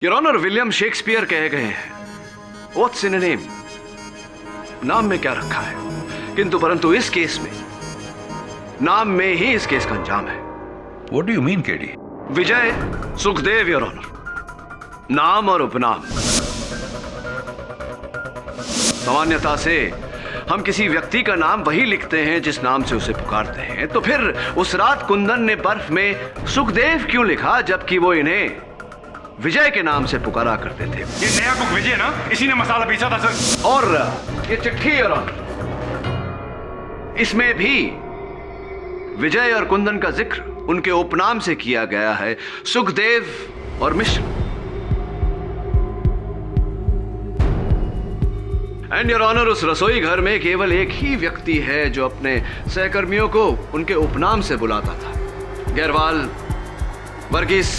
Your honour, William Shakespeare कहे गए हैं, व्हाट्स इन अ नेम, नाम में क्या रखा है, किंतु परंतु इस केस में नाम में ही इस केस का अंजाम है। What do you mean, KD? Vijay Sukhdev, your honour, नाम और उपनाम। सामान्यता से हम किसी व्यक्ति का नाम वही लिखते हैं जिस नाम से उसे पुकारते हैं, तो फिर उस रात कुंदन ने बर्फ में सुखदेव क्यों लिखा जबकि वो इन्हें विजय के नाम से पुकारा करते थे? ये नया कुक विजय ना, इसी ने मसाला पीसा था सर। और ये चिट्ठी, योर ऑनर, इसमें भी विजय और कुंदन का जिक्र उनके उपनाम से किया गया है, सुखदेव और मिश्र। एंड योर ऑनर, उस रसोई घर में केवल एक ही व्यक्ति है जो अपने सहकर्मियों को उनके उपनाम से बुलाता था। गैरवाल, वर्गीस,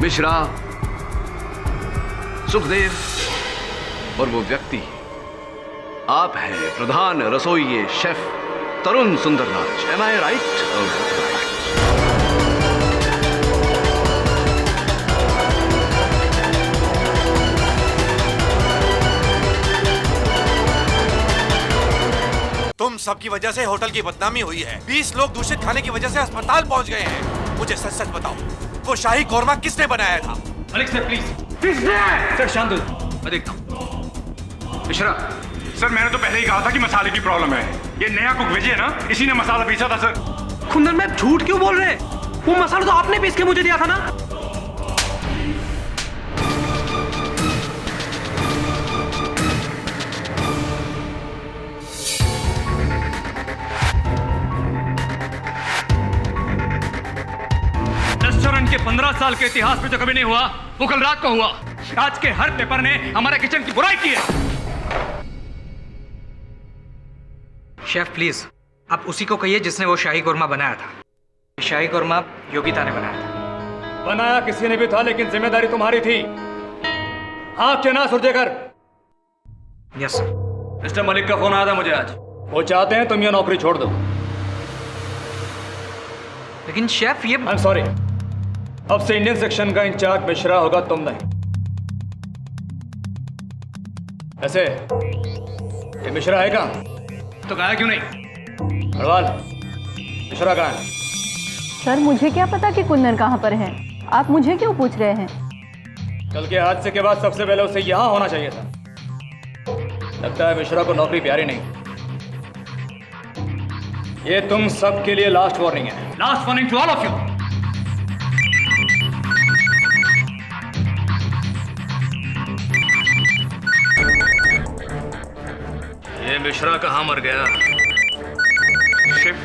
मिश्रा, सुखदेव, और वो व्यक्ति आप हैं, प्रधान रसोइये शेफ तरुण सुंदरराज। एम आई राइट? तुम सबकी वजह से होटल की बदनामी हुई है। 20 लोग दूषित खाने की वजह से अस्पताल पहुंच गए हैं। मुझे सच सच बताओ, वो शाही कोरमा किसने बनाया था? Malik sir please. किसने? सर शांत हो जाओ, मैं देखता हूँ। मिश्रा सर, मैंने तो पहले ही कहा था कि मसाले की प्रॉब्लम है। ये नया कुक विजय ना, इसी ने मसाला पीसा था सर। कुंदन मैम झूठ क्यों बोल रहे हैं? वो मसाला तो आपने पीस के मुझे दिया था ना। रेस्टोरेंट के 15 साल के इतिहास में जो कभी नहीं हुआ, वो कल रात को हुआ। आज के हर पेपर ने हमारे किचन की बुराई की है। शेफ प्लीज, आप उसी को कहिए जिसने वो शाही कोरमा बनाया था। शाही कोरमा योगिता ने बनाया था। बनाया किसी ने भी था, लेकिन जिम्मेदारी तुम्हारी थी। हाँ क्या ना सुरजेकर? Yes sir. मिस्टर मलिक का फोन आया था मुझे आज। वो चाहते हैं तुम ये नौकरी छोड़ दो। लेकिन शेफ ये आई एम सॉरी, अब से इंडियन सेक्शन का इंचार्ज मिश्रा होगा, तुम नहीं। ऐसे ये मिश्रा है कहाँ? तो कहा क्यों नहीं? अड़वाल, मिश्रा कहाँ है? सर मुझे क्या पता कि कुंदन कहाँ पर है, आप मुझे क्यों पूछ रहे हैं? कल के हादसे के बाद सबसे पहले उसे यहाँ होना चाहिए था। लगता है मिश्रा को नौकरी प्यारी नहीं। ये तुम सब के लिए लास्ट वार्निंग है। Last warning to all of you. ये मिश्रा कहाँ मर गया? शेफ,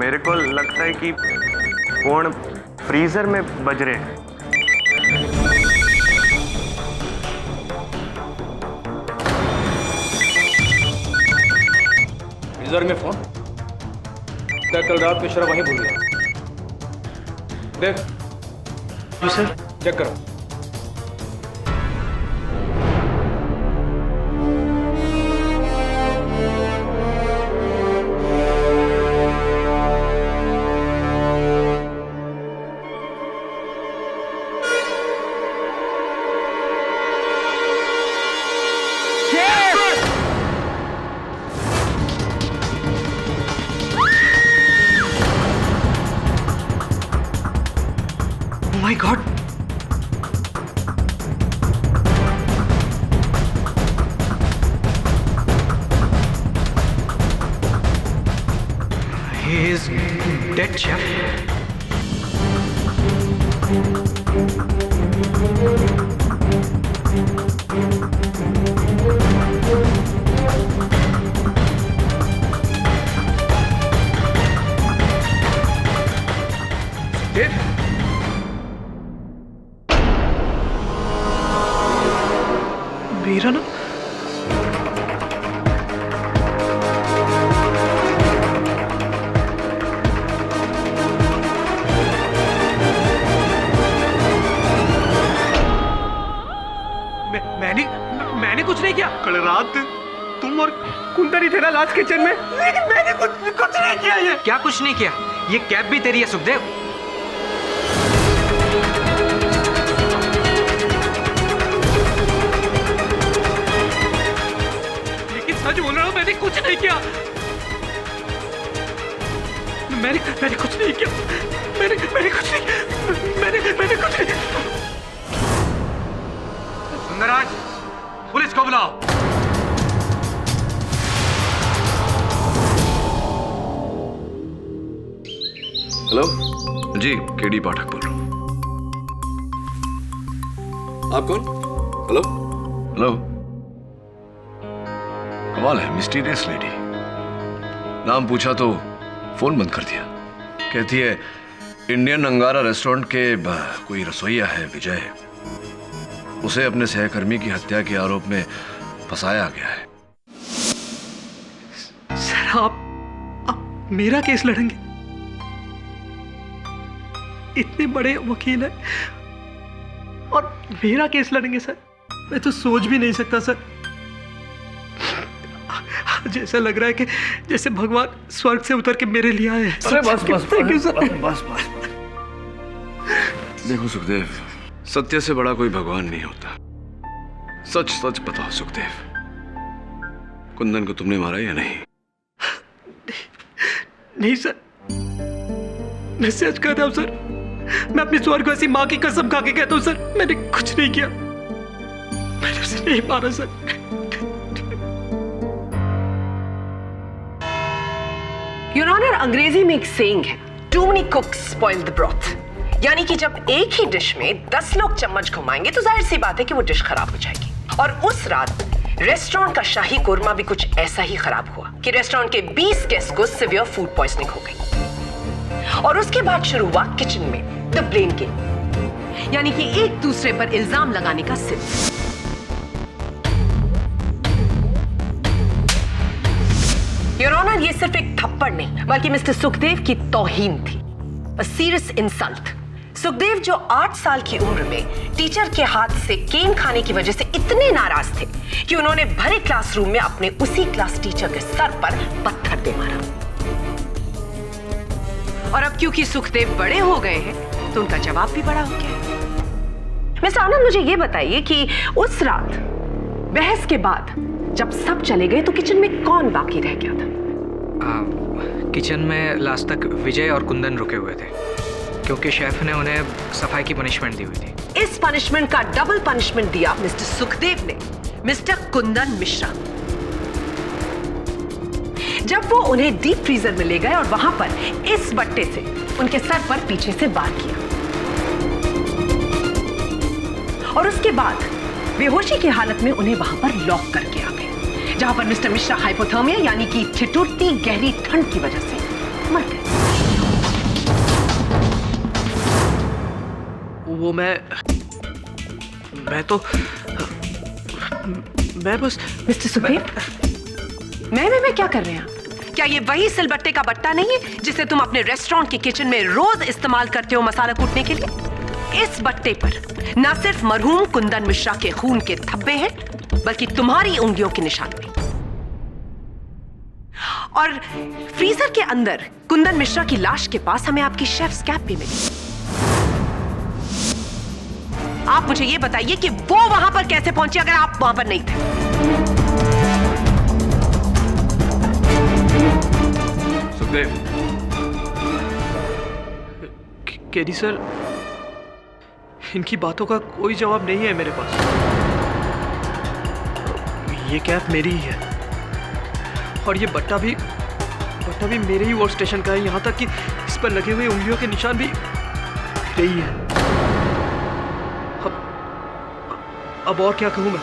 मेरे को लगता है कि फोन फ्रीजर में बज रहे हैं। फ्रीजर में फोन? क्या कल रात मिश्रा वहीं भूल गया? देख। जी सर। चेक करो। Oh my God! He is dead, chef. Dead? वीरन? मैंने कुछ नहीं किया। कल रात तुम और कुंदन ही थे ना लास्ट किचन में? लेकिन मैंने कुछ नहीं किया। ये क्या कुछ नहीं किया? ये कैब भी तेरी है सुखदेव। मैंने कुछ नहीं किया, मैंने कुछ नहीं, मैंने कुछ नहीं। सुंदरराज, पुलिस को बुलाओ। हेलो जी, केडी पाठक बोल रहा हूँ। आप कौन? Hello hello. कमाल है, मिस्टीरियस लेडी। नाम पूछा तो फोन बंद कर दिया। कहती है इंडियन अंगारा रेस्टोरेंट के कोई रसोइया है विजय, उसे अपने सहकर्मी की हत्या के आरोप में फंसाया गया है। सर आप मेरा केस लड़ेंगे? इतने बड़े वकील हैं और मेरा केस लड़ेंगे सर? मैं तो सोच भी नहीं सकता सर। जैसा लग रहा है कि जैसे भगवान स्वर्ग से उतर के मेरे लिए आए। अरे बस बस थैंक यू सर। बस बस। देखो सुखदेव, सत्य से बड़ा कोई भगवान नहीं होता। सच सच बताओ सुखदेव, कुंदन को तुमने मारा या नहीं? नहीं सर, मैं सच कहता हूं सर। मैं अपनी स्वर्गवासी माँ की कसम खा के कहता हूं सर, मैंने कुछ नहीं किया। मैंने उसे नहीं मारा सर। योर ऑनर, अंग्रेजी में एक सेइंग है, too many cooks spoil the broth. यानी कि जब एक ही डिश में 10 लोग चम्मच घुमाएंगे तो जाहिर सी बात है कि वो डिश खराब हो जाएगी। और उस रात रेस्टोरेंट का शाही कोरमा भी कुछ ऐसा ही खराब हुआ कि रेस्टोरेंट के 20 गेस्ट को सिवियर फूड पॉइजनिंग हो गई। और उसके बाद शुरू हुआ किचन में द ब्लेम गेम, यानी कि एक दूसरे पर इल्जाम लगाने का सिलसिला। योर ऑनर, ये सिर्फ एक थप्पड़ नहीं बल्कि मिस्टर सुखदेव की तौहीन थी, a serious insult। सुखदेव जो 8 साल की उम्र में टीचर के हाथ से केन खाने की वजह से इतने नाराज थे कि उन्होंने भरे क्लासरूम में अपने उसी क्लास टीचर के सर पर पत्थर दे मारा। और अब क्योंकि सुखदेव बड़े हो गए हैं तो उनका जवाब भी बड़ा हो गया। मिस्टर आनंद, मुझे ये बताइए कि उस रात बहस के बाद जब सब चले गए तो किचन में कौन बाकी रह गया था? किचन में लास्ट तक विजय और कुंदन रुके हुए थे क्योंकि शेफ ने उन्हें सफाई की पनिशमेंट दी हुई थी। इस पनिशमेंट का डबल पनिशमेंट दिया मिस्टर सुखदेव ने मिस्टर कुंदन मिश्रा। जब वो उन्हें डीप फ्रीजर में ले गए और वहां पर इस बट्टे से उनके सर पर पीछे से वार किया और उसके बाद बेहोशी की हालत में उन्हें वहां पर लॉक करके आ गए, जहां पर मिस्टर मिश्रा हाइपोथर्मिया यानी कि ठिठुरती गहरी ठंड की वजह से मर गए। वो मैं बस मिस्टर सुखदेव, मैं क्या कर रहे हैं? क्या ये वही सिलबट्टे का बट्टा नहीं है जिसे तुम अपने रेस्टोरेंट के किचन में रोज इस्तेमाल करते हो मसाला कूटने के लिए? इस बट्टे पर न सिर्फ मरहूम कुंदन मिश्रा के खून के धब्बे हैं बल्कि तुम्हारी उंगलियों के निशान भी। और फ्रीजर के अंदर कुंदन मिश्रा की लाश के पास हमें आपकी शेफ्स कैप भी मिली। आप मुझे यह बताइए कि वो वहां पर कैसे पहुंचे अगर आप वहां पर नहीं थे? सुखदेव, केडी सर, इनकी बातों का कोई जवाब नहीं है मेरे पास। ये कैप मेरी ही है और ये बट्टा भी मेरे ही वर्क स्टेशन का है, यहां तक कि इस पर लगे हुए उंगलियों के निशान भी मेरे ही है। अब और क्या कहूं मैं?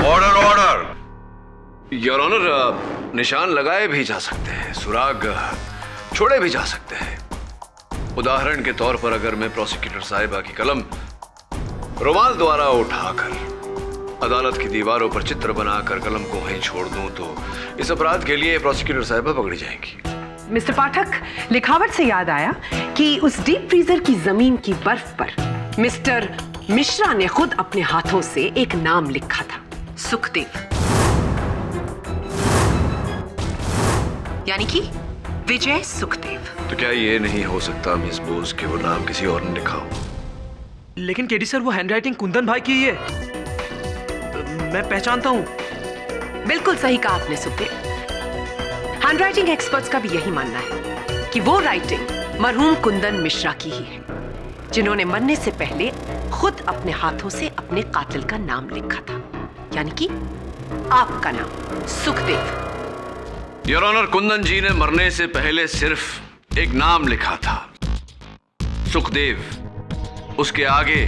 Order order. योर ऑनर, निशान लगाए भी जा सकते हैं, सुराग छोड़े भी जा सकते हैं। उदाहरण के तौर पर अगर मैं प्रोसिक्यूटर साहिबा की कलम रुमाल द्वारा उठाकर अदालत की दीवारों पर चित्र बनाकर कलम को वहीं छोड़ दूं तो इस अपराध के लिए प्रोसिक्यूटर साहिबा पकड़ी जाएंगी। मिस्टर पाठक, लिखावट से याद आया कि उस डीप फ्रीजर की जमीन की बर्फ पर मिस्टर मिश्रा ने खुद अपने हाथों से एक नाम लिखा था, सुखदेव, यानी कि विजय सुखदेव। तो क्या ये नहीं हो सकता मिस बोस कि वो नाम किसी और ने लिखा हो? लेकिन केडी सर, वो हैंडराइटिंग कुंदन भाई की ही है, मैं पहचानता हूँ। बिल्कुल सही कहा आपने सुखदेव। हैंडराइटिंग एक्सपर्ट्स का भी यही मानना है कि वो राइटिंग मरहूम कुंदन मिश्रा की ही है, जिन्होंने मरने से पहले खुद अपने हाथों से अपने कातिल का नाम लिखा था, यानी कि आपका नाम सुखदेव। योर ऑनर, कुंदन जी ने मरने से पहले सिर्फ एक नाम लिखा था, सुखदेव। उसके आगे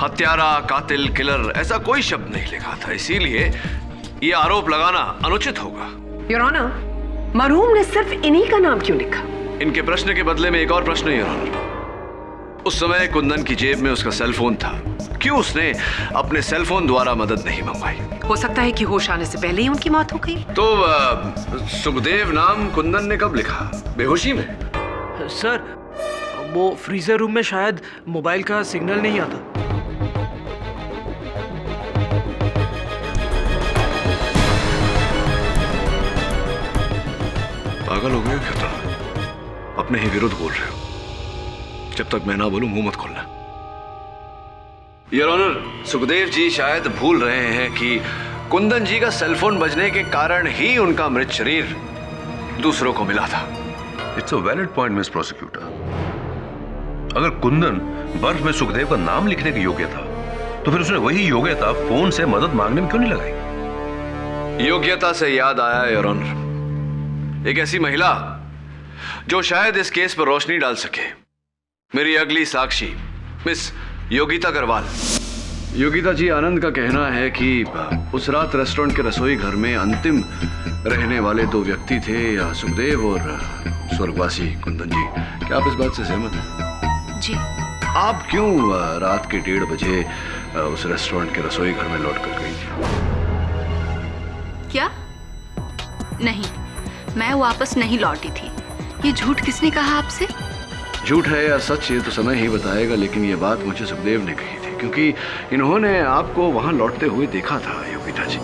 हत्यारा, कातिल, किलर ऐसा कोई शब्द नहीं लिखा था। इसीलिए यह आरोप लगाना अनुचित होगा। योर ऑनर, मरहूम ने सिर्फ इन्हीं का नाम क्यों लिखा? इनके प्रश्न के बदले में एक और प्रश्न, योर ऑनर। उस समय कुंदन की जेब में उसका सेल फोन था, क्यों उसने अपने सेल फोन द्वारा मदद नहीं मंगवाई? हो सकता है कि होश आने से पहले ही उनकी मौत हो गई। तो सुखदेव नाम कुंदन ने कब लिखा? बेहोशी में? सर, वो फ्रीजर रूम में शायद मोबाइल का सिग्नल नहीं आता। पागल हो गए हो क्या तुम? अपने ही विरुद्ध बोल रहे हो। जब तक मैं ना बोलूं मुंह मत खोलना। योर ऑनर, सुखदेव जी शायद भूल रहे हैं कि कुंदन जी का सेलफोन बजने के कारण ही उनका मृत शरीर दूसरों को मिला था। It's a valid point miss prosecutor. अगर कुंदन बर्फ में सुखदेव का नाम लिखने की योग्य था, तो फिर उसने वही योग्यता फोन से मदद मांगने में क्यों नहीं लगाई? योग्यता से याद आया योर ऑनर, एक ऐसी महिला जो शायद इस केस पर रोशनी डाल सके। मेरी अगली साक्षी मिस योगिता अग्रवाल। योगिता जी, आनंद का कहना है कि उस रात रेस्टोरेंट के रसोई घर में अंतिम रहने वाले दो व्यक्ति थे, या सुखदेव और स्वर्गवासी कुंदन जी। क्या आप इस बात से सहमत हैं? जी। आप क्यों रात के 1:30 बजे उस रेस्टोरेंट के रसोई घर में लौट कर गई थी? क्या? नहीं, मैं वापस नहीं लौटी थी। ये झूठ किसने कहा आपसे? झूठ है या सच ये तो समय ही बताएगा, लेकिन ये बात मुझे सुखदेव ने कही थी, क्योंकि इन्होंने आपको वहां लौटते हुए देखा था। योगिता जी,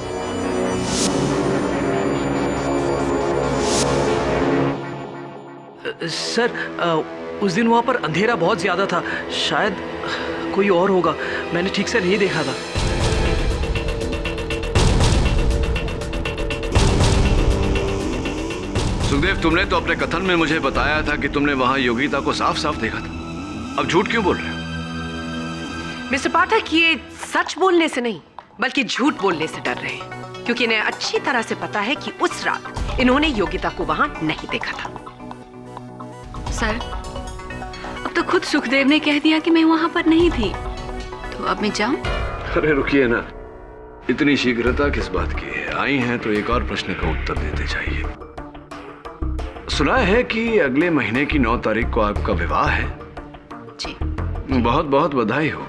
सर, उस दिन वहां पर अंधेरा बहुत ज्यादा था, शायद कोई और होगा, मैंने ठीक से नहीं देखा था। सुखदेव, तुमने तो अपने कथन में मुझे बताया था कि तुमने वहां योगिता को साफ साफ देखा था। अब झूठ क्यों बोल रहे हो? मिस्टर पाठक, ये सच बोलने से नहीं बल्कि झूठ बोलने से डर रहे हैं, क्योंकि इन्हें अच्छी तरह से पता है कि उस रात इन्होंने योगिता को वहां नहीं देखा था। सर, अब तो खुद सुखदेव ने कह दिया कि मैं वहां पर नहीं थी, तो अब मैं जाऊं? अरे रुकिए ना, इतनी शीघ्रता किस बात की है? आई हैं तो एक और प्रश्न का उत्तर देते चाहिए। सुना है कि अगले महीने की 9 तारीख को आपका विवाह है। जी। बहुत बहुत बधाई हो।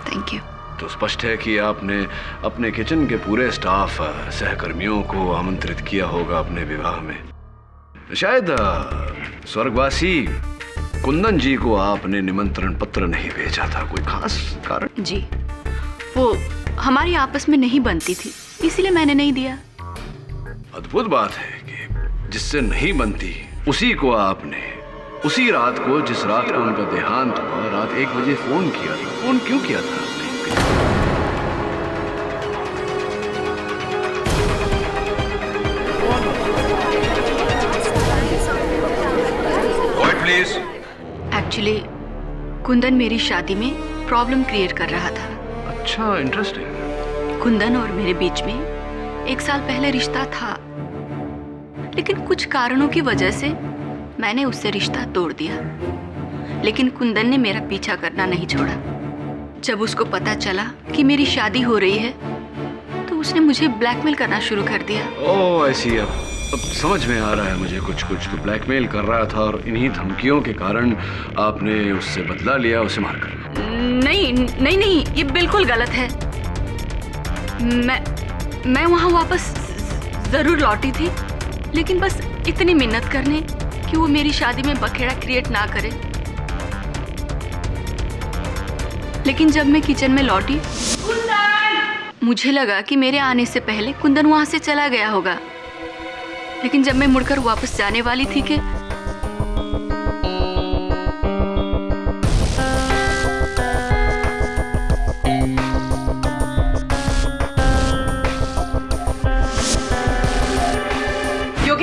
Thank you. तो स्पष्ट है कि आपने अपने किचन के पूरे स्टाफ, सहकर्मियों को आमंत्रित किया होगा अपने विवाह में। शायद स्वर्गवासी कुंदन जी को आपने निमंत्रण पत्र नहीं भेजा था, कोई खास कारण? जी, वो हमारी आपस में नहीं बनती थी, इसलिए मैंने नहीं दिया। अद्भुत बात है कि जिससे नहीं बनती उसी को आपने उसी रात को, जिस रात को उनका देहांत हुआ, रात 1 बजे फोन किया था। फोन क्यों किया था आपने? Quiet, please. एक्चुअली कुंदन मेरी शादी में प्रॉब्लम क्रिएट कर रहा था। अच्छा, इंटरेस्टिंग। कुंदन और मेरे बीच में 1 साल पहले रिश्ता था, लेकिन कुछ कारणों की वजह से मैंने उससे रिश्ता तोड़ दिया। लेकिन कुंदन ने मेरा पीछा करना नहीं छोड़ा। जब उसको पता चला कि मेरी शादी हो रही है, तो उसने मुझे ब्लैकमेल करना शुरू कर दिया। ओह, ऐसी अब समझ में आ रहा है मुझे। कुछ तो ब्लैकमेल कर रहा था, और इन्हीं धमकियों के कारण आपने उससे बदला लिया, उसे मारकर। नहीं, ये बिल्कुल गलत है। मैं वहां वापस जरूर लौटी थी, लेकिन बस इतनी मिन्नत करने कि वो मेरी शादी में बखेड़ा क्रिएट ना करे। लेकिन जब मैं किचन में लौटी, मुझे लगा कि मेरे आने से पहले कुंदन वहां से चला गया होगा। लेकिन जब मैं मुड़कर वापस जाने वाली थी कि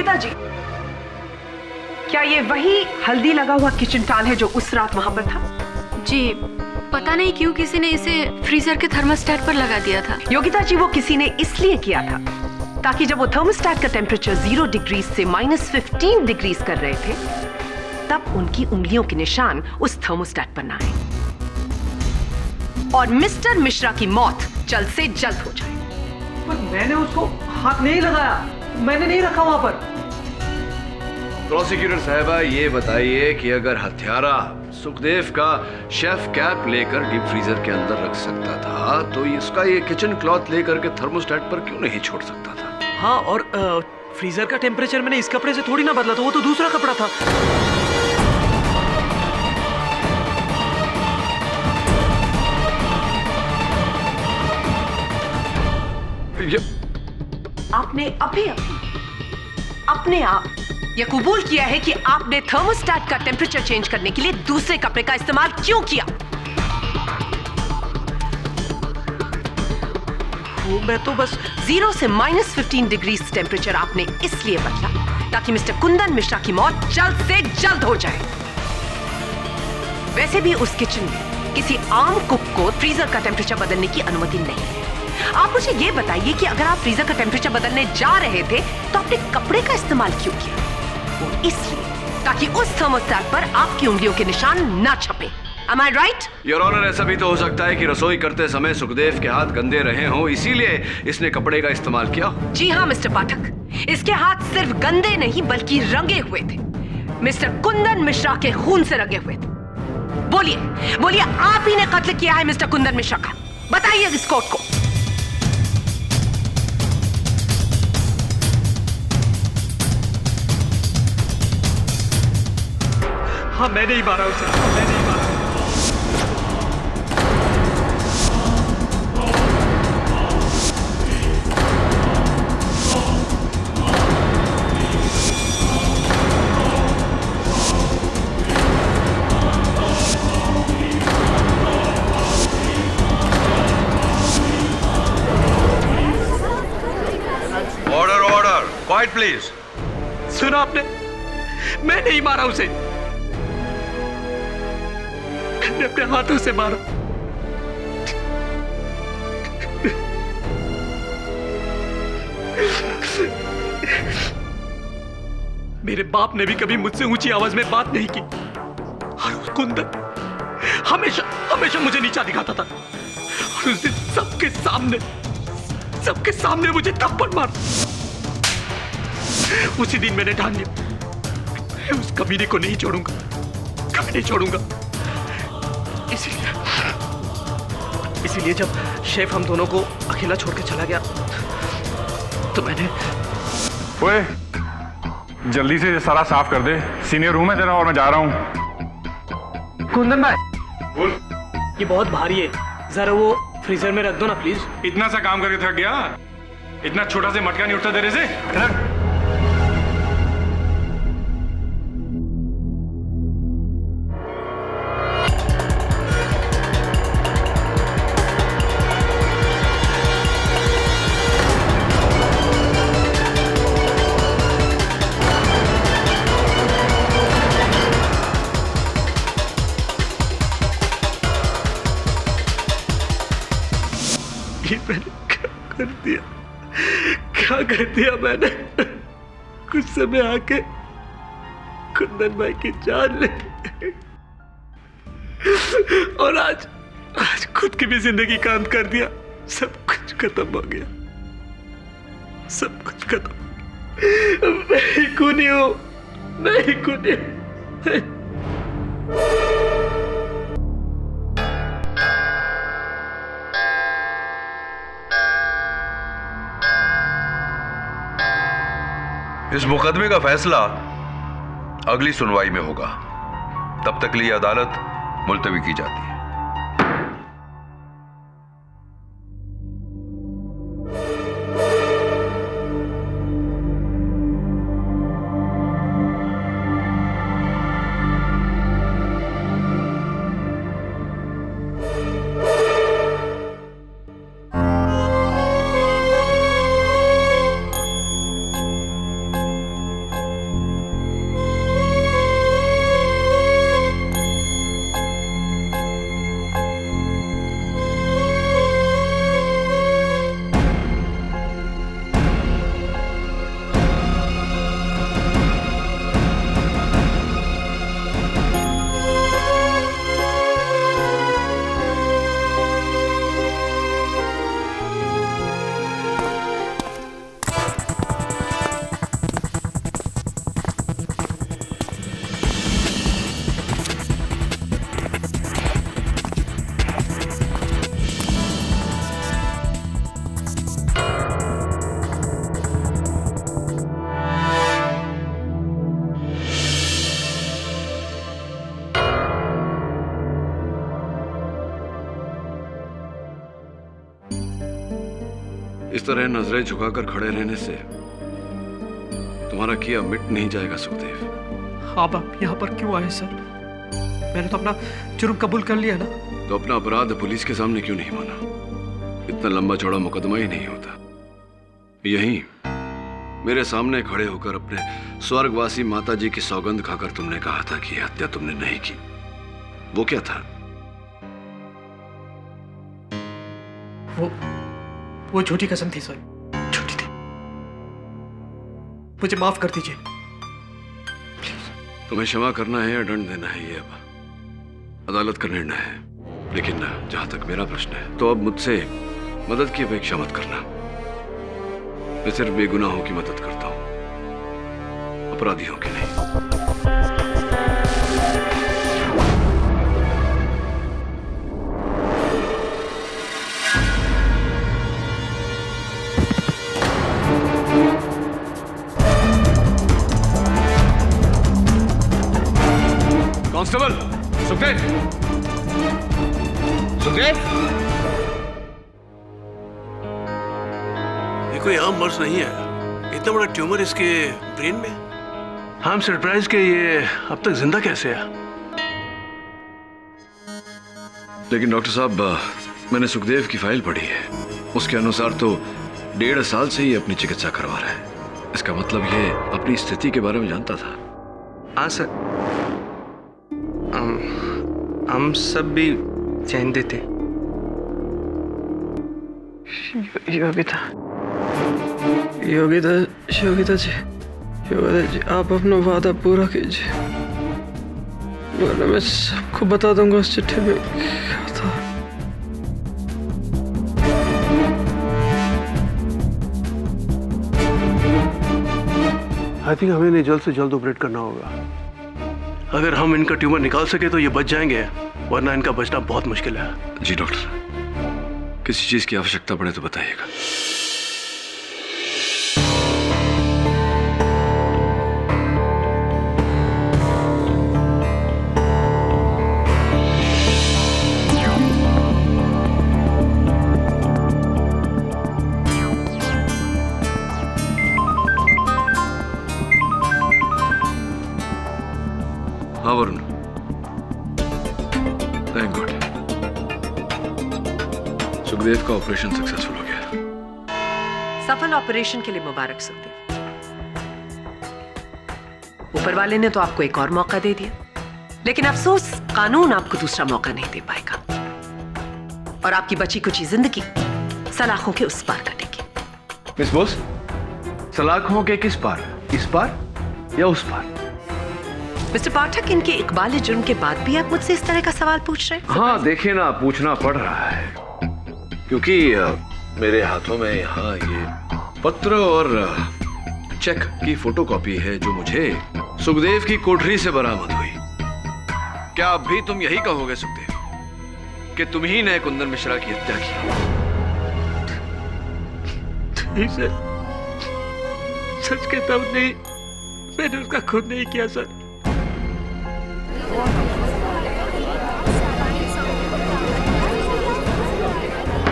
योगिता जी, क्या ये वही हल्दी लगा हुआ किचन टॉवल है जो उस रात वहां पर था? जी, पता नहीं क्यों किसी ने इसे फ्रीजर के थर्मोस्टेट पर लगा दिया था। योगिता जी, वो किसी ने इसलिए किया था ताकि जब वो थर्मोस्टेट का टेम्परेचर 0 डिग्री से -15 डिग्री कर रहे थे, तब उनकी उंगलियों के निशान उस थर्मोस्टेट पर ना आए और मिस्टर मिश्रा की मौत जल्द से जल्द हो जाए। पर मैंने उसको हाथ नहीं लगाया, मैंने नहीं रखा वहां पर। प्रोसिक्यूटर साहबा, ये बताइए कि अगर हत्यारा सुखदेव का शेफ कैप लेकर डीप फ्रीजर के अंदर रख सकता था, तो इसका ये किचन क्लॉथ लेकर के थर्मोस्टेट पर क्यों नहीं छोड़ सकता था? हाँ, और फ्रीजर का टेम्परेचर मैंने इस कपड़े से थोड़ी ना बदला था, वो तो दूसरा कपड़ा था। आपने अभी अपने आप यह कबूल किया है कि आपने थर्मोस्टेट का टेम्परेचर चेंज करने के लिए दूसरे कपड़े का इस्तेमाल क्यों किया? वो मैं तो बस 0 से -15 डिग्री टेम्परेचर आपने इसलिए बदला ताकि मिस्टर कुंदन मिश्रा की मौत जल्द से जल्द हो जाए। वैसे भी उस किचन में किसी आम कुक को फ्रीजर का टेम्परेचर बदलने की अनुमति नहीं है। आप मुझे ये बताइए कि अगर आप फ्रीजर का टेम्परेचर बदलने जा रहे थे तो आपने कपड़े का इस्तेमाल क्यों किया? वो इसलिए ताकि उस थर्मोस्टेट पर आपकी उंगलियों के निशान ना छपे। Am I right? Your honour, ऐसा भी तो हो सकता है कि रसोई करते समय सुखदेव के हाथ गंदे रहे हों, इसीलिए इसने कपड़े का इस्तेमाल किया हो। जी हाँ मिस्टर पाठक, इसके हाथ सिर्फ गंदे नहीं बल्कि रंगे हुए थे, मिस्टर कुंदन मिश्रा के खून से रंगे हुए थे। बोलिए बोलिए, आप ही ने कत्ल किया है मिस्टर कुंदन मिश्रा का, बताइए इस कोर्ट को। हाँ, मैंने ही मारा उसे, मैंने ही मारा। Order order, quite please. सुना आपने? मैंने ही मारा उसे, मैंने अपने हाथों से मारा। मेरे बाप ने भी कभी मुझसे ऊंची आवाज में बात नहीं की, और उस कुंदन हमेशा हमेशा मुझे नीचा दिखाता था, और उस दिन सबके सामने मुझे थप्पड़ मारा। उसी दिन मैंने ठान लिया, मैं उस कमीने को नहीं छोड़ूंगा, कभी नहीं छोड़ूंगा। इसीलिए जब शेफ हम दोनों को अकेला छोड़ के चला गया, तो मैंने ओए, जल्दी से सारा साफ कर दे, सीनियर रूम है तेरा और मैं जा रहा हूँ। कुंदन भाई, बोल। ये बहुत भारी है, जरा वो फ्रीजर में रख दो ना प्लीज। इतना सा काम करके थक गया? इतना छोटा से मटका नहीं उठता तेरे से? मैंने क्या कर दिया मैंने? कुछ समय आके कुंदन भाई की जान ले, और आज खुद की भी जिंदगी का अंत कर दिया। सब कुछ खत्म हो गया, सब कुछ खत्म। मैं ही खूनी हूं, मैं ही खूनी हूं। इस मुकदमे का फैसला अगली सुनवाई में होगा, तब तक के लिए अदालत मुलतवी की जाती है। इस तरह नजरें झुकाकर खड़े रहने से तुम्हारा किया मिट नहीं जाएगा सुखदेव। आप यहाँ पर क्यों आए सर? मैंने तो अपना जुर्म कबूल कर लिया ना। तो अपना अपराध पुलिस के सामने क्यों नहीं माना? इतना लंबा चौड़ा मुकदमा ही नहीं होता। यहीं मेरे सामने खड़े होकर अपने स्वर्गवासी माता जी की सौगंध खाकर तुमने कहा था कि हत्या तुमने नहीं की। वो क्या था? वो झूठी कसम थी सर, झूठी थी। मुझे माफ कर दीजिए। तुम्हें क्षमा करना है या दंड देना है ये अब अदालत का निर्णय है। लेकिन जहां तक मेरा प्रश्न है तो अब मुझसे मदद की अपेक्षा मत करना। मैं सिर्फ बेगुनाहों की मदद करता हूं, अपराधियों की नहीं। कांस्टेबल सुखदेव, सुखदेव, ये कोई आम मर्ज नहीं है। इतना बड़ा ट्यूमर इसके ब्रेन में। हम सरप्राइज के ये अब तक जिंदा कैसे है? लेकिन डॉक्टर साहब, मैंने सुखदेव की फाइल पढ़ी है। उसके अनुसार तो 1.5 साल से ही अपनी चिकित्सा करवा रहा है। इसका मतलब ये अपनी स्थिति के बारे में जानता था। हाँ सर, हम सब भी जानते थे। योगिता, योगिता, योगिता जी, योगिता जी, आप अपना वादा पूरा कीजिए, वरना मैं सबको बता दूंगा उस चिट्ठी में क्या था। आई थिंक हमें इन्हें जल्द से जल्द ऑपरेट करना होगा। अगर हम इनका ट्यूमर निकाल सके तो ये बच जाएंगे, वरना इनका बचना बहुत मुश्किल है। जी डॉक्टर, किसी चीज की आवश्यकता पड़े तो बताइएगा। हाँ वरुण, थैंक गॉड, सुखदेव का ऑपरेशन सक्सेसफुल हो गया। सफल ऑपरेशन के लिए मुबारक सुखदेव। ऊपर वाले ने तो आपको एक और मौका दे दिया, लेकिन अफसोस कानून आपको दूसरा मौका नहीं दे पाएगा और आपकी बची कुची जिंदगी सलाखों के उस पार कटेगी। मिस बोस, सलाखों के किस पार? इस पार या उस पार? मिस्टर पाठक, इनके इकबाल जुर्म के बाद भी आप मुझसे इस तरह का सवाल पूछ रहे हैं? हाँ देखिए ना, पूछना पड़ रहा है क्योंकि मेरे हाथों में यहाँ ये पत्र और चेक की फोटोकॉपी है जो मुझे सुखदेव की कोठरी से बरामद हुई। क्या अब भी तुम यही कहोगे सुखदेव कि तुम ही ने कुंदन मिश्रा की हत्या की? ठीक है, सच कहता हूँ, नहीं, मैंने उसका खुद नहीं किया सर।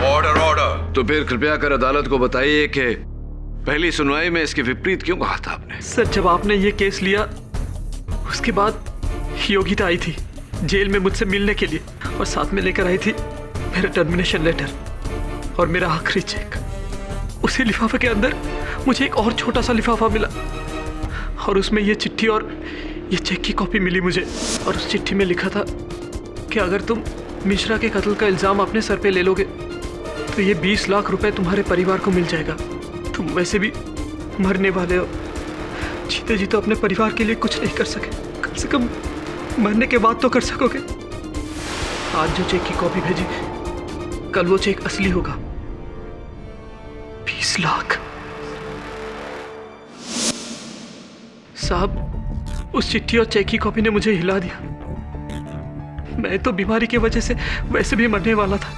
Order order. तो फिर कृपया कर अदालत को बताइए कि पहली सुनवाई में इसके विपरीत क्यों कहा था आपने? सर, जब आपने ये केस लिया उसके बाद योगिता आई थी जेल में मुझसे मिलने के लिए और साथ में लेकर आई थी मेरा टर्मिनेशन लेटर और मेरा आखिरी चेक। उसी लिफाफे के अंदर मुझे एक और छोटा सा लिफाफा मिला और उसमें ये चिट्ठी और ये चेक की कॉपी मिली मुझे। और उस चिट्ठी में लिखा था कि अगर तुम मिश्रा के कत्ल का इल्जाम अपने सर पे ले लोगे तो ये 20 लाख रुपए तुम्हारे परिवार को मिल जाएगा। तुम वैसे भी मरने वाले हो, जीते जी तो अपने परिवार के लिए कुछ नहीं कर सके, कम से कम मरने के बाद तो कर सकोगे। आज जो चेक की कॉपी भेजी, कल वो चेक असली होगा। 20 लाख। साहब, उस चिट्ठी और चेक की कॉपी ने मुझे हिला दिया। मैं तो बीमारी की वजह से वैसे भी मरने वाला था,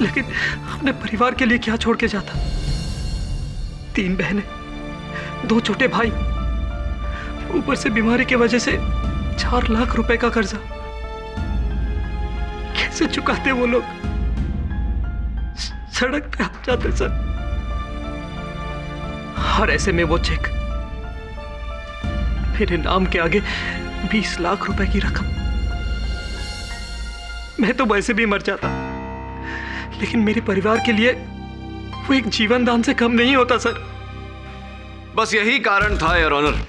लेकिन अपने परिवार के लिए क्या छोड़ के जाता? 3 बहनें, 2 छोटे भाई, ऊपर से बीमारी की वजह से 4 लाख रुपए का कर्जा। कैसे चुकाते वो लोग? सड़क पे आ जाते सर। और ऐसे में वो चेक, मेरे नाम के आगे 20 लाख रुपए की रकम। मैं तो वैसे भी मर जाता, लेकिन मेरे परिवार के लिए वो एक जीवन दान से कम नहीं होता सर। बस यही कारण था योर ऑनर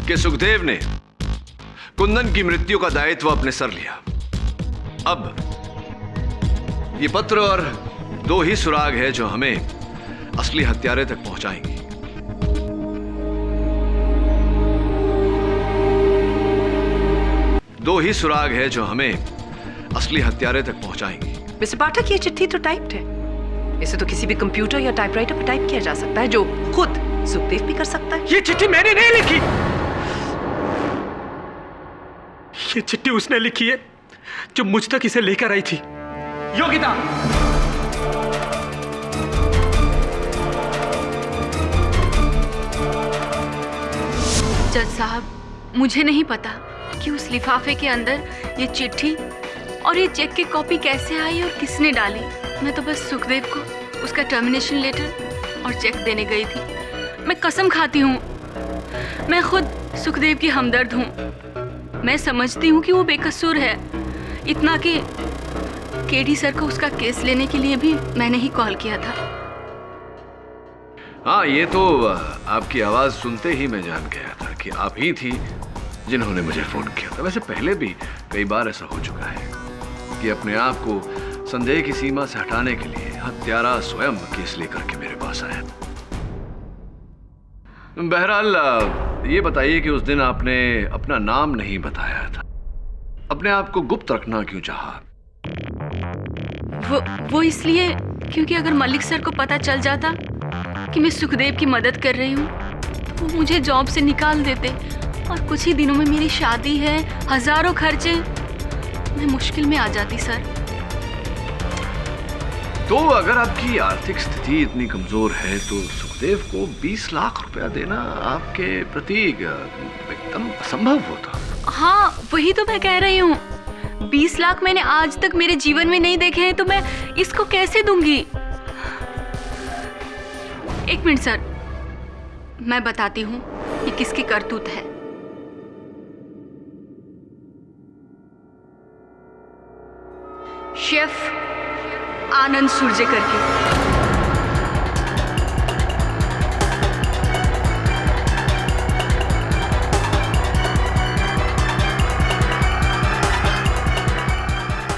कि सुखदेव ने कुंदन की मृत्यु का दायित्व अपने सर लिया। अब ये पत्र और 2 ही सुराग है जो हमें असली हत्यारे तक पहुंचाएंगे। दो ही सुराग है जो हमें असली हत्यारे तक पहुंचाएंगे। मिस्टर पाठक, ये चिट्ठी तो टाइप्ड है। इसे तो किसी भी कंप्यूटर या टाइपराइटर पर टाइप किया जा सकता है, जो खुद सुखदेव भी कर सकता है। ये चिट्ठी मैंने नहीं लिखी, ये चिट्ठी उसने लिखी है जो मुझ तक इसे लेकर आई थी। योगिता, जज साहब, मुझे नहीं पता कि उस लिफाफे के अंदर ये चिट्ठी और ये चेक की कॉपी कैसे आई और किसने डाली। मैं तो बस सुखदेव को उसका टर्मिनेशन लेटर और चेक देने गई थी। मैं कसम खाती हूँ, मैं खुद सुखदेव की हमदर्द हूँ। मैं समझती हूँ कि वो बेकसूर है, इतना कि केडी सर को उसका केस लेने के लिए भी मैंने ही कॉल किया था। हाँ, ये तो आपकी आवाज सुनते ही मैं जान गया था कि आप ही थी जिन्होंने मुझे फोन किया था। वैसे पहले भी कई बार ऐसा हो चुका है कि अपने आप को संदेह की सीमा से हटाने के लिए हत्यारा स्वयं केस लेकर के मेरे पास आया। बहरहाल ये बताइए कि उस दिन आपने अपना नाम नहीं बताया था, अपने आप को गुप्त रखना क्यों चाहा? वो इसलिए क्योंकि अगर मलिक सर को पता चल जाता कि मैं सुखदेव की मदद कर रही हूँ तो वो मुझे जॉब से निकाल देते और कुछ ही दिनों में मेरी शादी है, हजारों खर्चे, मैं मुश्किल में आ जाती सर। तो अगर आपकी आर्थिक स्थिति इतनी कमजोर है तो सुखदेव को 20 लाख रुपया देना आपके प्रति एकदम असंभव होता। हाँ, वही तो मैं कह रही हूँ। 20 लाख मैंने आज तक मेरे जीवन में नहीं देखे हैं, तो मैं इसको कैसे दूंगी? एक मिनट सर, मैं बताती हूँ ये किसकी करतूत है। शेफ आनंद सुरजेकर की।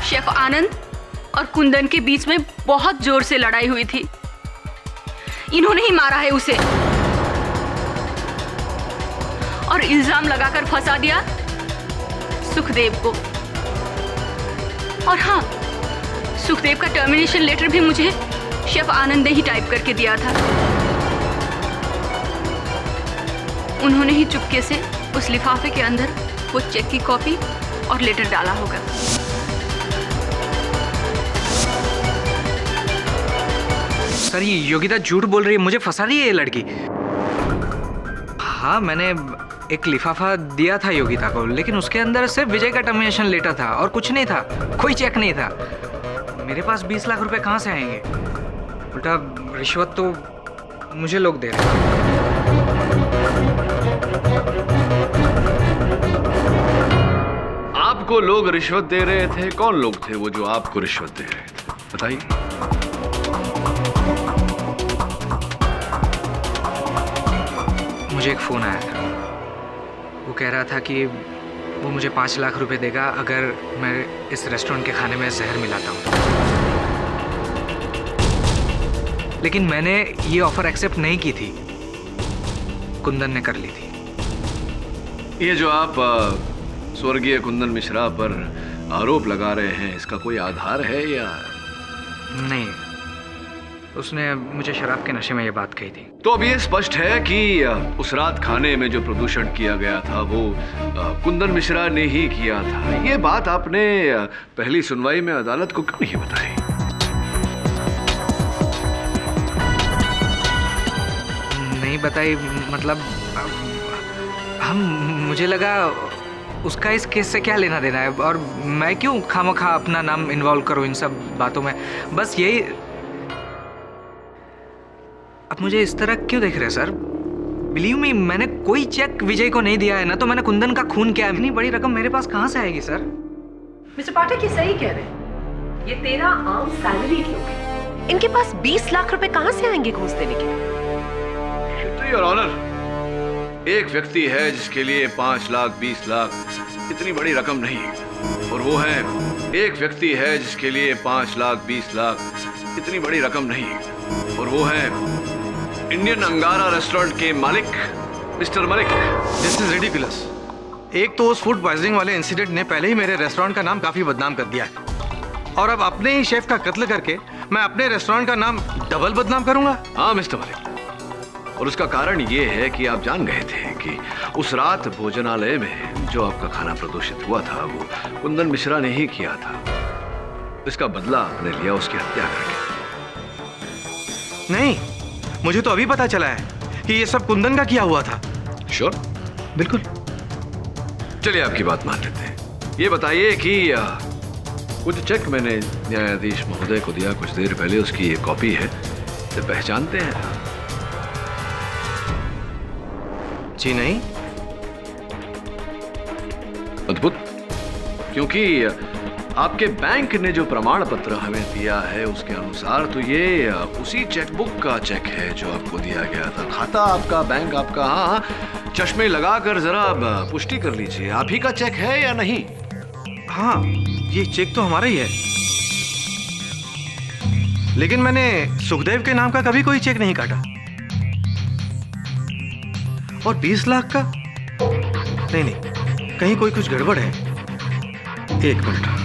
शेफ आनंद और कुंदन के बीच में बहुत जोर से लड़ाई हुई थी। इन्होंने ही मारा है उसे और इल्जाम लगाकर फंसा दिया सुखदेव को। और हाँ, सुखदेव का टर्मिनेशन लेटर भी मुझे शेफ आनंद ने ही टाइप करके दिया था। उन्होंने ही चुपके से उस लिफाफे के अंदर वो चेक की कॉपी और लेटर डाला होगा। सर, ये योगिता झूठ बोल रही है, मुझे फंसा रही है ये लड़की। हाँ, मैंने एक लिफाफा दिया था योगिता को, लेकिन उसके अंदर सिर्फ विजय का टर्मिनेशन लेटर था और कुछ नहीं था, कोई चेक नहीं था। मेरे पास 20 लाख रुपए कहाँ से आएंगे? उल्टा रिश्वत तो मुझे लोग दे रहे हैं। आपको लोग रिश्वत दे रहे थे? कौन लोग थे वो जो आपको रिश्वत दे रहे थे, बताइए। मुझे एक फोन आया था, वो कह रहा था कि वो मुझे 5 लाख रुपए देगा अगर मैं इस रेस्टोरेंट के खाने में जहर मिलाता हूँ। लेकिन मैंने ये ऑफर एक्सेप्ट नहीं की थी, कुंदन ने कर ली थी। ये जो आप स्वर्गीय कुंदन मिश्रा पर आरोप लगा रहे हैं, इसका कोई आधार है या नहीं? उसने मुझे शराब के नशे में ये बात कही थी। तो अब ये स्पष्ट है कि उस रात खाने में जो प्रदूषण किया गया था वो कुंदन मिश्रा ने ही किया था। ये बात आपने पहली सुनवाई में अदालत को क्यों नहीं बताई? नहीं बताई मतलब मुझे लगा उसका इस केस से क्या लेना देना है, और मैं क्यों खामखा अपना नाम इन्वॉल्व करूं इन सब बातों में। बस यही आप मुझे इस तरह क्यों देख रहे हैं सर? बिलीव मी, मैंने कोई चेक विजय को नहीं दिया है ना, तो मैंने कुंदन का खून किया है। इतनी बड़ी रकम मेरे पास कहाँ से आएगी सर? मिस्टर पाठक ये सही कह रहे हैं, ये 13 आम सैलरीड लोग हैं, इनके पास 20 लाख रुपए कहाँ से आएंगे घूस देने के लिए? योर ऑनर, एक व्यक्ति है जिसके लिए 5 लाख 20 लाख इतनी बड़ी रकम नहीं है, और वो है, एक व्यक्ति है जिसके लिए 5 लाख 20 लाख इतनी बड़ी रकम नहीं है, और वो है इंडियन अंगारा रेस्टोरेंट के मालिक mister Malik. This is ridiculous. एक तो उस फूड पॉइजनिंग वाले इंसिडेंट ने पहले ही मेरे रेस्टोरेंट का नाम काफी बदनाम कर दिया है, और अब अपने ही शेफ का कत्ल करके मैं अपने रेस्टोरेंट का नाम डबल बदनाम करूंगा। हाँ मिस्टर मलिक, और उसका कारण ये है कि आप जान गए थे कि उस रात भोजनालय में जो आपका खाना प्रदूषित हुआ था वो कुंदन मिश्रा ने ही किया था। इसका बदला आपने लिया उसकी हत्या करके। नहीं, मुझे तो अभी पता चला है कि ये सब कुंदन का किया हुआ था। श्योर? बिल्कुल। चलिए आपकी बात मान लेते हैं। ये बताइए कि कुछ चेक मैंने न्यायाधीश महोदय को दिया कुछ देर पहले, उसकी ये कॉपी है, तो पहचानते हैं? जी नहीं। अद्भुत, क्योंकि आपके बैंक ने जो प्रमाण पत्र हमें दिया है उसके अनुसार तो ये उसी चेकबुक का चेक है जो आपको दिया गया था। खाता आपका, बैंक आपका। हाँ, चश्मे लगाकर जरा पुष्टि कर लीजिए, आप ही का चेक है या नहीं? हाँ, ये चेक तो हमारा ही है, लेकिन मैंने सुखदेव के नाम का कभी कोई चेक नहीं काटा। और 20 लाख का? नहीं, कहीं कोई कुछ गड़बड़ है। एक मिनट,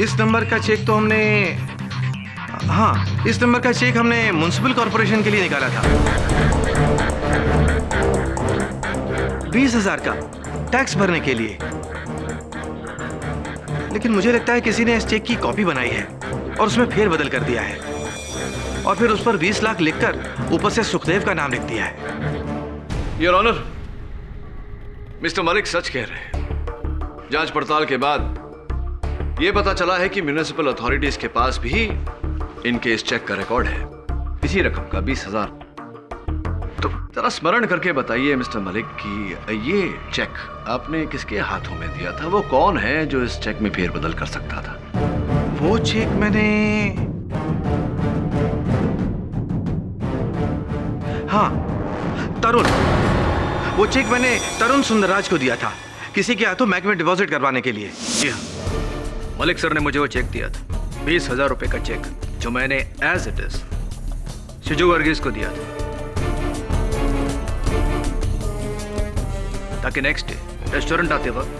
इस नंबर का चेक तो हमने, हाँ, इस नंबर का चेक हमने म्युनिसिपल कॉर्पोरेशन के लिए निकाला था, 20,000 का, टैक्स भरने के लिए। लेकिन मुझे लगता है किसी ने इस चेक की कॉपी बनाई है और उसमें फेरबदल कर दिया है, और फिर उस पर 20 लाख लिखकर ऊपर से सुखदेव का नाम लिख दिया है। योर ऑनर, मिस्टर मलिक सच कह रहे हैं। जांच पड़ताल के बाद यह पता चला है कि म्युनिसिपल अथॉरिटीज के पास भी इनके इस चेक का रिकॉर्ड है, इसी रकम का 20,000। तो जरा स्मरण करके बताइए मिस्टर मलिक कि ये चेक आपने किसके हाथों में दिया था? वो कौन है जो इस चेक में फेरबदल कर सकता था? वो चेक मैंने, हाँ, तरुण, वो चेक मैंने तरुण सुंदरराज को दिया था, किसी के हाथों बैंक में डिपॉजिट करवाने के लिए। जी हाँ, मलिक सर ने मुझे वो चेक दिया था, 20,000 रुपए का चेक, जो मैंने एज इट इज शिजू वर्गीस को दिया था, ताकि नेक्स्ट डे रेस्टोरेंट आते वक्त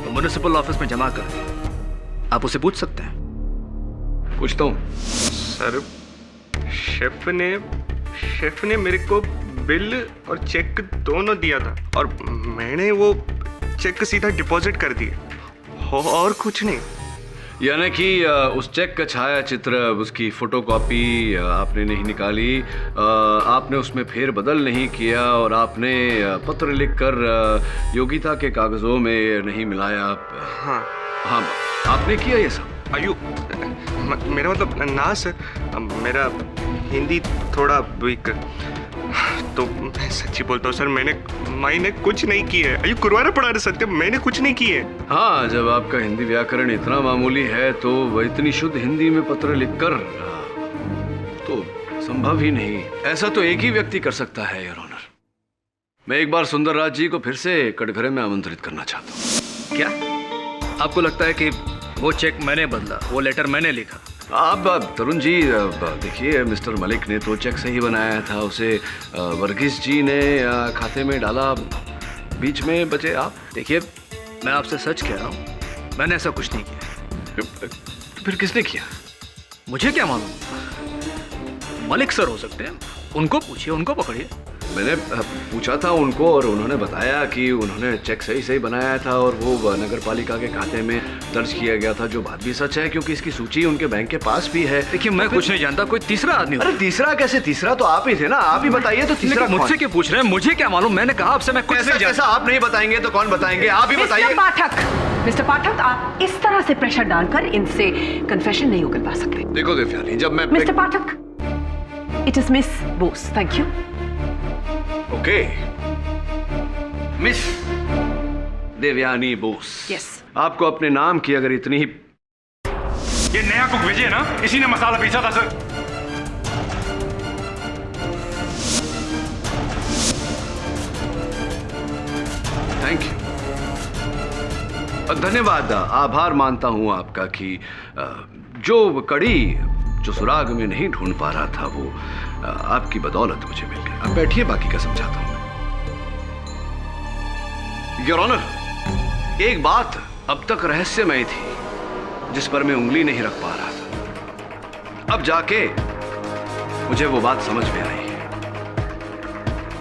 वो म्युनिसिपल ऑफिस में जमा कर। आप उसे पूछ सकते हैं। पूछता हूँ। सर, शेफ ने मेरे को बिल और चेक दोनों दिया था, और मैंने वो चेक सीधा डिपॉजिट कर दिया, और कुछ नहीं। यानी कि उस चेक का छाया चित्र, उसकी फोटोकॉपी आपने नहीं निकाली, आपने उसमें फेरबदल नहीं किया, और आपने पत्र लिखकर योगिता के कागजों में नहीं मिलाया। हाँ, आपने किया ये सब? मेरा मतलब ना सर, मेरा हिंदी थोड़ा वीक, तो मैं सच्ची बोलता हूँ सर, मैंने कुछ नहीं किया है। अयो कुरवाना पड़ा रहा सत्य, मैंने कुछ नहीं किया है। हाँ, जब आपका हिंदी व्याकरण इतना मामूली है तो वह इतनी शुद्ध हिंदी में पत्र लिखकर तो संभव ही नहीं। ऐसा तो एक ही व्यक्ति कर सकता है योर ऑनर। मैं एक बार सुंदरराज जी को फिर से कटघरे में आमंत्रित करना चाहता हूँ। क्या आपको लगता है कि वो चेक मैंने बदला, वो लेटर मैंने लिखा? आप तरुण जी देखिए, मिस्टर मलिक ने तो चेक सही बनाया था, उसे वर्गीस जी ने खाते में डाला, बीच में बचे आप। देखिए, मैं आपसे सच कह रहा हूँ, मैंने ऐसा कुछ नहीं किया। तो फिर किसने किया? मुझे क्या मालूम? मलिक सर हो सकते हैं, उनको पूछिए, उनको पकड़िए। मैंने पूछा था उनको और उन्होंने बताया कि उन्होंने चेक सही बनाया था और वो नगर पालिका के खाते में दर्ज किया गया था, जो बात भी सच है क्योंकि इसकी सूची उनके बैंक के पास भी है। देखिए, मैं कुछ नहीं जानता, कोई तीसरा आदमी। अरे तीसरा कैसे? तीसरा तो आप ही थे ना, आप ही बताइए। तो तीसरा मुझसे क्यों पूछ रहे हैं? मुझे क्या मालूम? मैंने कहा आपसे मैं कुछ नहीं जानता। आप नहीं बताएंगे तो कौन बताएंगे? आप ही बताइए। पाठक, मिस्टर पाठक, आप इस तरह से प्रेशर डालकर इनसे कन्फेशन नहीं उगलवा सकते। देखो देवयानी, जब मैं mister Pathak, it is miss Bose. Thank you. Okay, miss Devyani Bose. Yes. आपको अपने नाम की अगर इतनी ही ये नया कुक विजय ना, इसी ने मसाला पीसा था सर। थैंक यू, धन्यवाद, आभार मानता हूं आपका कि जो कड़ी जो सुराग में नहीं ढूंढ पा रहा था वो आपकी बदौलत मुझे मिल गई। अब बैठिए, बाकी का समझाता हूं। योर ऑनर, एक बात अब तक रहस्यमय थी जिस पर मैं उंगली नहीं रख पा रहा था। अब जाके मुझे वो बात समझ में आई है।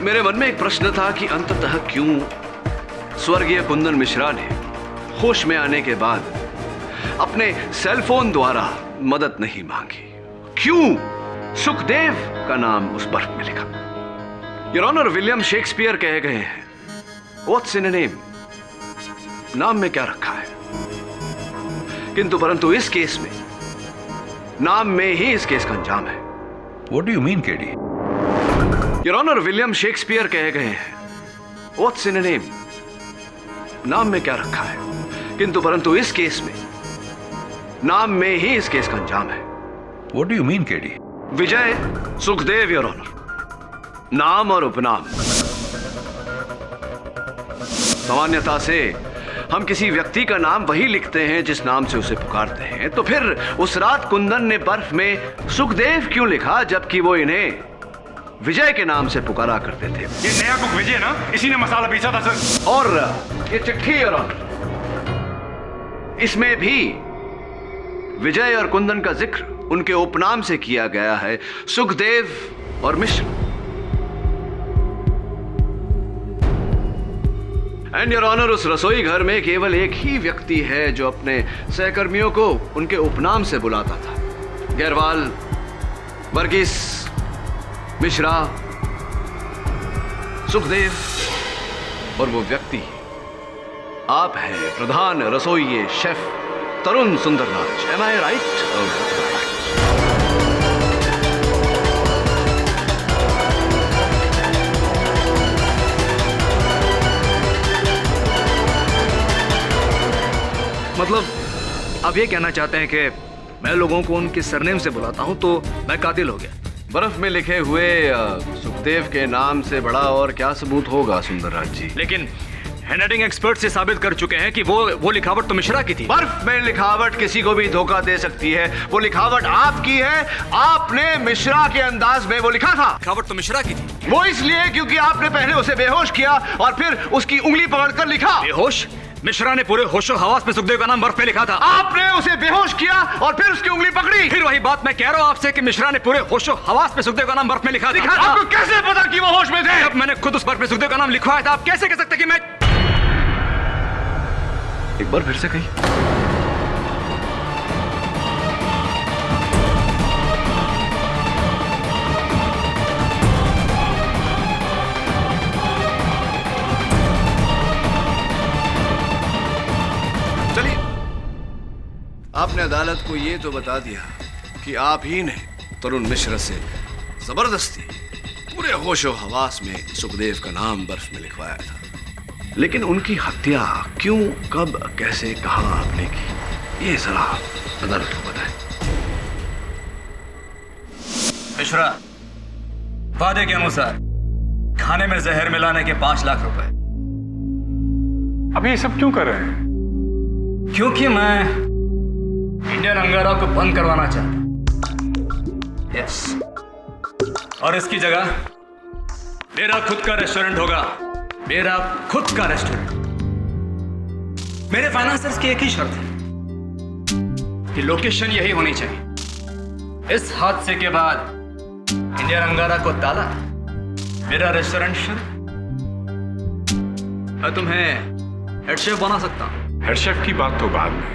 मेरे मन में एक प्रश्न था कि अंततः क्यों स्वर्गीय कुंदन मिश्रा ने होश में आने के बाद अपने सेलफोन द्वारा मदद नहीं मांगी? क्यों सुखदेव का नाम उस बर्फ में लिखा? योर ऑनर, विलियम शेक्सपियर कह गए हैं, व्हाट्स इन अ नेम? नाम में क्या रखा है? किंतु परंतु इस केस में नाम में ही इस केस का अंजाम है। What do you mean, KD? Your honour, William Shakespeare कह गए हैं, व्हाट्स इन अ नेम? नाम में क्या रखा है? किंतु परंतु इस केस में नाम में ही इस केस का अंजाम है। What do you mean, KD? Vijay Sukhdev, your honour, नाम और उपनाम। सामान्यता से हम किसी व्यक्ति का नाम वही लिखते हैं जिस नाम से उसे पुकारते हैं, तो फिर उस रात कुंदन ने बर्फ में सुखदेव क्यों लिखा जबकि वो इन्हें विजय के नाम से पुकारा करते थे? ये नया कुक विजय ना, इसी ने मसाला पीसा था सर। और ये चिट्ठी, योर ऑनर, इसमें भी विजय और कुंदन का जिक्र उनके उपनाम से किया गया है, सुखदेव और मिश्र। एंड योर ऑनर, उस रसोई घर में केवल एक ही व्यक्ति है जो अपने सहकर्मियों को उनके उपनाम से बुलाता था। गैरवाल, वर्गीस, मिश्रा, सुखदेव, और वो व्यक्ति आप हैं, प्रधान रसोइये शेफ तरुण सुंदरराज। एम आई राइट? मतलब आप ये कहना चाहते हैं कि मैं लोगों को उनके सरनेम से बुलाता हूं तो मैं कातिल हो गया? बर्फ में लिखे हुए सुखदेव के नाम से बड़ा और क्या सबूत होगा सुंदरराज जी? लेकिन हैंडराइटिंग एक्सपर्ट से साबित कर चुके हैं कि वो लिखावट तो मिश्रा की थी। बर्फ में लिखावट किसी को भी धोखा दे सकती है। वो लिखावट आपकी है, आपने मिश्रा के अंदाज में वो लिखा था। लिखावट तो मिश्रा की थी। वो इसलिए क्योंकि आपने पहले उसे बेहोश किया और फिर उसकी उंगली पकड़कर लिखा। बेहोश? मिश्रा ने पूरे होशो हवास में सुखदेव का नाम बर्फ में लिखा था। आपने उसे बेहोश किया और फिर उसकी उंगली पकड़ी। फिर वही बात मैं कह रहा हूँ आपसे कि मिश्रा ने पूरे होशो हवास में सुखदेव का नाम बर्फ में लिखा था। आपको कैसे पता कि वो होश में थे? जब मैंने खुद उस बर्फ में सुखदेव का नाम लिखवाया था, आप कैसे कह सकते कि मैं? एक बार फिर से कही। चलिए, आपने अदालत को ये तो बता दिया कि आप ही ने तरुण मिश्र से जबरदस्ती पूरे होशो हवास में सुखदेव का नाम बर्फ में लिखवाया था, लेकिन उनकी हत्या क्यों, कब, कैसे, कहां आपने की, ये जरा अदालत को बताएं। मिश्रा, वादे के अनुसार खाने में जहर मिलाने के 5 लाख रुपए। अब ये सब क्यों कर रहे हैं? क्योंकि मैं इंडियन अंगारा को बंद करवाना चाहता हूं। यस, और इसकी जगह मेरा खुद का रेस्टोरेंट होगा। मेरा खुद का रेस्टोरेंट। मेरे फाइनेंसर्स की एक ही शर्त है कि लोकेशन यही होनी चाहिए। इस हादसे के बाद इंडियन अंगारा को ताला, मेरा रेस्टोरेंट शुरू। मैं तुम्हें हेड शेफ बना सकता हूं। हेड शेफ की बात तो बाद में,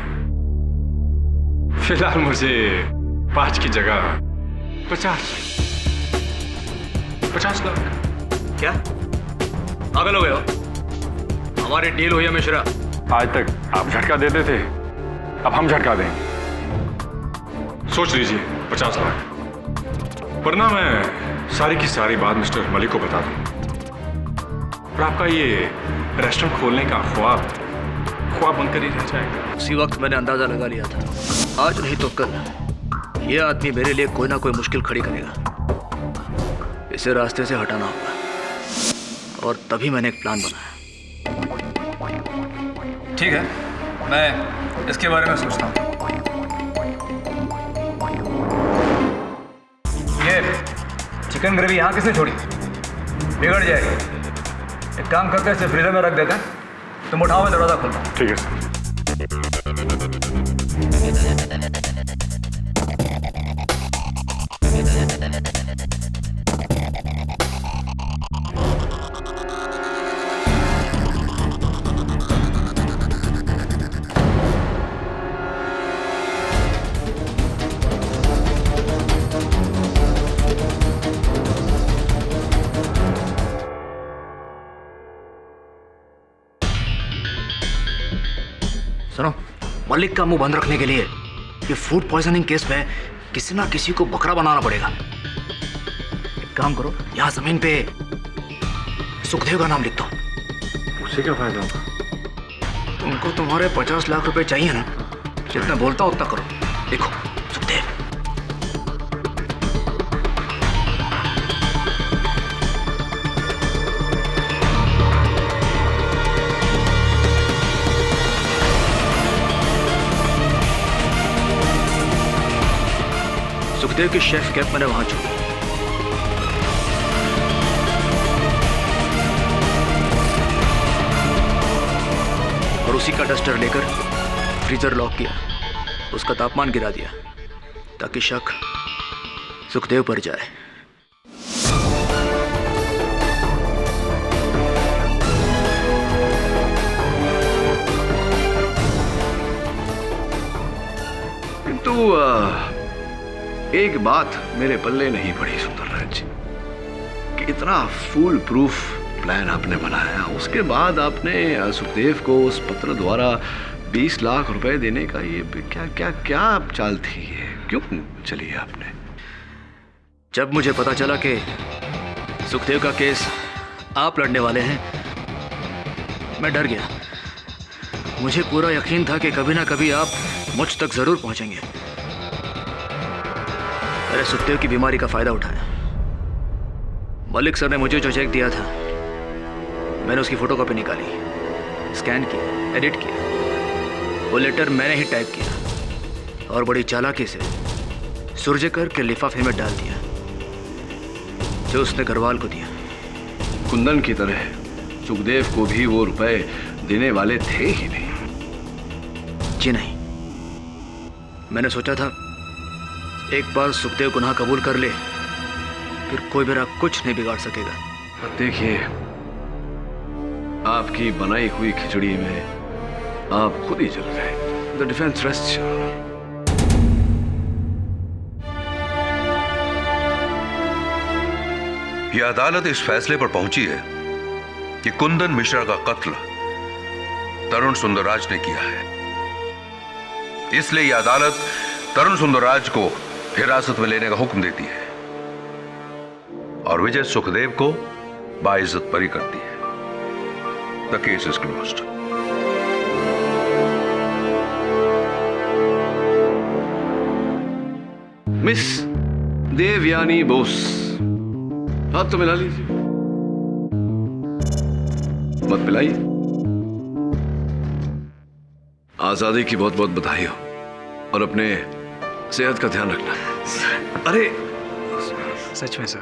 फिलहाल मुझे 5 की जगह 50 लाख। क्या पागल हो गए हो? हमारी डील हुई है मिश्रा, आज तक आप झटका देते थे, अब हम झटका दें। सोच लीजिए 50 लाख, वरना मैं सारी की सारी बात मिस्टर मलिक को बता दूं। और आपका ये रेस्टोरेंट खोलने का ख्वाब बनकर ही रह जाएगा। उसी वक्त मैंने अंदाजा लगा लिया था, आज नहीं तो कल ये आदमी मेरे लिए कोई ना कोई मुश्किल खड़ी करेगा। इसे रास्ते से हटाना होगा और तभी मैंने एक प्लान बनाया। ठीक है, मैं इसके बारे में सोचता हूँ। ये चिकन ग्रेवी यहाँ किसने छोड़ी? बिगड़ जाएगी। एक काम करते हैं, इसे फ्रीजर में रख देते हैं। तुम उठाओ, मैं दरवाजा खोलता हूँ। ठीक है सर। सुनो, मलिक का मुंह बंद रखने के लिए ये फूड पॉइजनिंग केस में किसी ना किसी को बकरा बनाना पड़ेगा। एक काम करो, यहाँ जमीन पे सुखदेव का नाम लिख दो। उससे क्या फायदा होगा? तुमको तुम्हारे 50 लाख रुपए चाहिए ना, जितना बोलता उतना करो। देखो, सुखदेव। सुखदेव की शेफ कैप मैंने वहां छोड़ी। और उसी का डस्टर लेकर फ्रीजर लॉक किया, उसका तापमान गिरा दिया ताकि शक सुखदेव पर जाए। किंतु एक बात मेरे पल्ले नहीं पड़ी सुंदरराज जी, कि इतना फूल प्रूफ प्लान आपने बनाया, उसके बाद आपने सुखदेव को उस पत्र द्वारा 20 लाख रुपए देने का ये क्या क्या क्या चाल थी? ये क्यों चली आपने? जब मुझे पता चला कि सुखदेव का केस आप लड़ने वाले हैं, मैं डर गया। मुझे पूरा यकीन था कि कभी ना कभी आप मुझ तक जरूर पहुंचेंगे। मैंने सुखदेव की बीमारी का फायदा उठाया। मलिक सर ने मुझे जो चेक दिया था, मैंने उसकी फोटोकॉपी निकाली, स्कैन किया, एडिट किया। वो लेटर मैंने ही टाइप किया और बड़ी चालाकी से सुरजेकर के लिफाफे में डाल दिया, जो उसने गरवाल को दिया। कुंदन की तरह सुखदेव को भी वो रुपए देने वाले थे ही नहीं। जी नहीं, मैंने सोचा था एक बार सुखदेव गुनाह कबूल कर ले, फिर कोई मेरा कुछ नहीं बिगाड़ सकेगा। देखिए, आपकी बनाई हुई खिचड़ी में आप खुद ही जल गए। The defence rest. यह अदालत इस फैसले पर पहुंची है कि कुंदन मिश्रा का कत्ल तरुण सुंदरराज ने किया है। इसलिए यह अदालत तरुण सुंदरराज को हिरासत में लेने का हुक्म देती है और विजय सुखदेव को बाइज्जत बरी करती है। The case is closed. Miss Devyani Bose, हाथ तो मिला लीजिए, मत मिलाइए। आजादी की बहुत बहुत बधाई हो और अपने सेहत का ध्यान रखना। अरे सच में सर,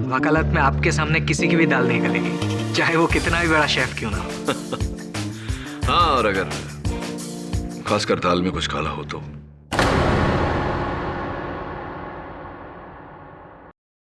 वकालत में आपके सामने किसी की भी दाल नहीं गलेगी, चाहे वो कितना भी बड़ा शेफ क्यों ना हो। हाँ, और अगर खासकर दाल में कुछ काला हो तो